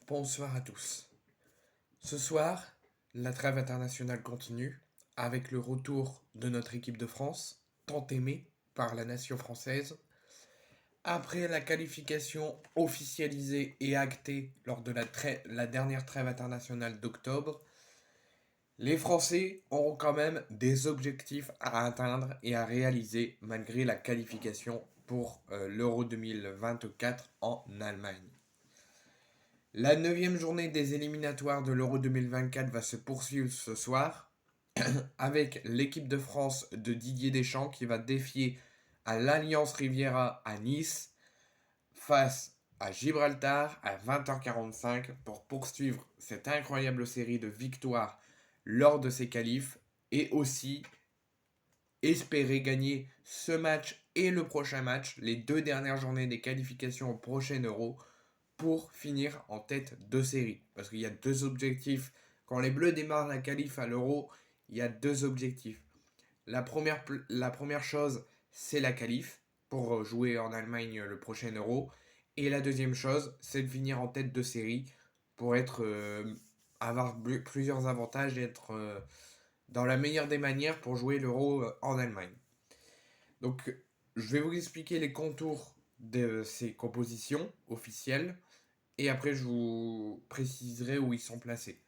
Bonsoir à tous. Ce soir, la trêve internationale continue avec le retour de notre équipe de France, tant aimée par la nation française. Après la qualification officialisée et actée lors de la dernière trêve internationale d'octobre, les Français auront quand même des objectifs à atteindre et à réaliser malgré la qualification pour l'Euro 2024 en Allemagne. La 9e journée des éliminatoires de l'Euro 2024 va se poursuivre ce soir avec l'équipe de France de Didier Deschamps qui va défier à l'Alliance Riviera à Nice face à Gibraltar à 20h45 pour poursuivre cette incroyable série de victoires lors de ces qualifs et aussi espérer gagner ce match et le prochain match, les 2 dernières journées des qualifications au prochain Euro, pour finir en tête de série. Parce qu'il y a deux objectifs. Quand les Bleus démarrent la qualif à l'Euro, il y a deux objectifs. La première chose, c'est la qualif pour jouer en Allemagne le prochain Euro. Et la deuxième chose, c'est de finir en tête de série pour avoir plusieurs avantages et être dans la meilleure des manières pour jouer l'Euro en Allemagne. Donc, je vais vous expliquer les contours de ces compositions officielles et après je vous préciserai où ils sont placés.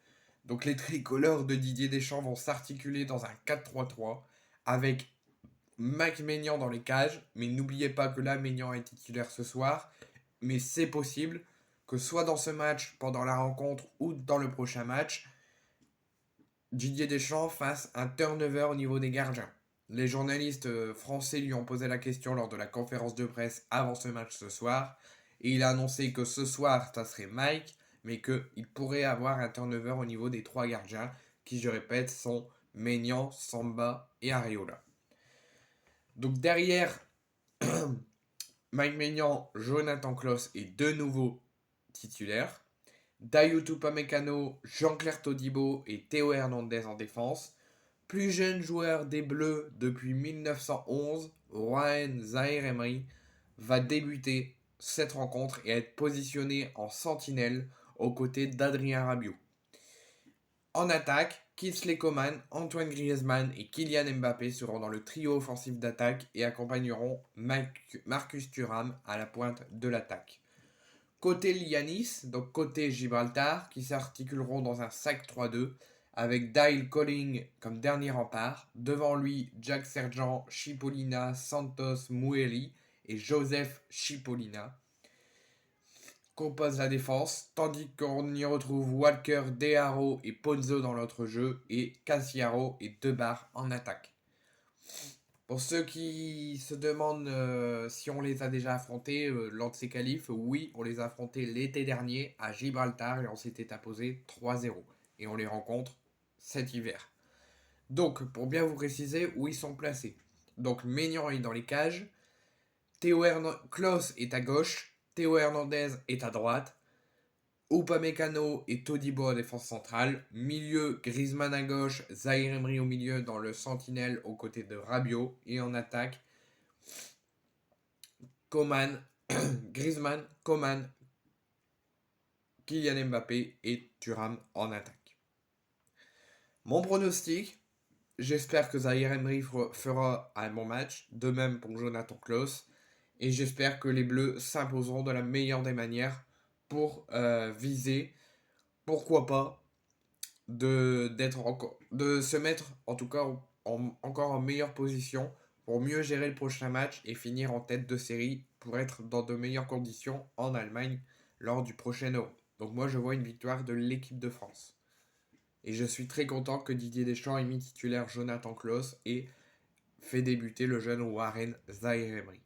Donc, les tricolores de Didier Deschamps vont s'articuler dans un 4-3-3 avec Mike Maignan dans les cages, mais n'oubliez pas que là, Maignan est titulaire ce soir, mais c'est possible que soit dans ce match, pendant la rencontre ou dans le prochain match, Didier Deschamps fasse un turnover au niveau des gardiens. Les journalistes français lui ont posé la question lors de la conférence de presse avant ce match ce soir, et il a annoncé que ce soir, ça serait Mike, mais qu'il pourrait avoir un turnover au niveau des 3 gardiens, qui, je répète, sont Maignan, Samba et Areola. Donc derrière Mike Maignan, Jonathan Klaus est de nouveau titulaire. Dayot Upamecano, Jean-Claire Todibo et Théo Hernandez en défense. Plus jeune joueur des Bleus depuis 1911, Ryan Zaïre-Emery va débuter cette rencontre et être positionné en sentinelle aux côtés d'Adrien Rabiot. En attaque, Kingsley Coman, Antoine Griezmann et Kylian Mbappé seront dans le trio offensif d'attaque et accompagneront Marcus Thuram à la pointe de l'attaque. Côté Lianis, donc côté Gibraltar, qui s'articuleront dans un 5-3-2 avec Dyle Colling comme dernier rempart. Devant lui, Jack Sergent, Chipolina, Santos, Mueli et Joseph Chipolina composent la défense, tandis qu'on y retrouve Walker, Dearo et Pozzo dans l'autre jeu et Cassiaro et Debar en attaque. Pour ceux qui se demandent si on les a déjà affrontés lors de ces qualifs, oui, on les a affrontés l'été dernier à Gibraltar et on s'était imposé 3-0. Et on les rencontre cet hiver. Donc, pour bien vous préciser où ils sont placés. Donc, Maignan est dans les cages, Klaus est à gauche, Théo Hernandez est à droite, Upamecano et Todibo en défense centrale. Milieu, Griezmann à gauche, Zaïre-Emery au milieu dans le sentinelle aux côtés de Rabiot. Et en attaque, Coman, Griezmann, Coman, Kylian Mbappé et Thuram en attaque. Mon pronostic, j'espère que Zaïre-Emery fera un bon match, de même pour Jonathan Klaus. Et j'espère que les Bleus s'imposeront de la meilleure des manières pour viser, pourquoi pas, de se mettre en tout cas encore en meilleure position pour mieux gérer le prochain match et finir en tête de série pour être dans de meilleures conditions en Allemagne lors du prochain Euro. Donc moi je vois une victoire de l'équipe de France. Et je suis très content que Didier Deschamps ait mis titulaire Jonathan Klaus et fait débuter le jeune Warren Zaïre-Emery.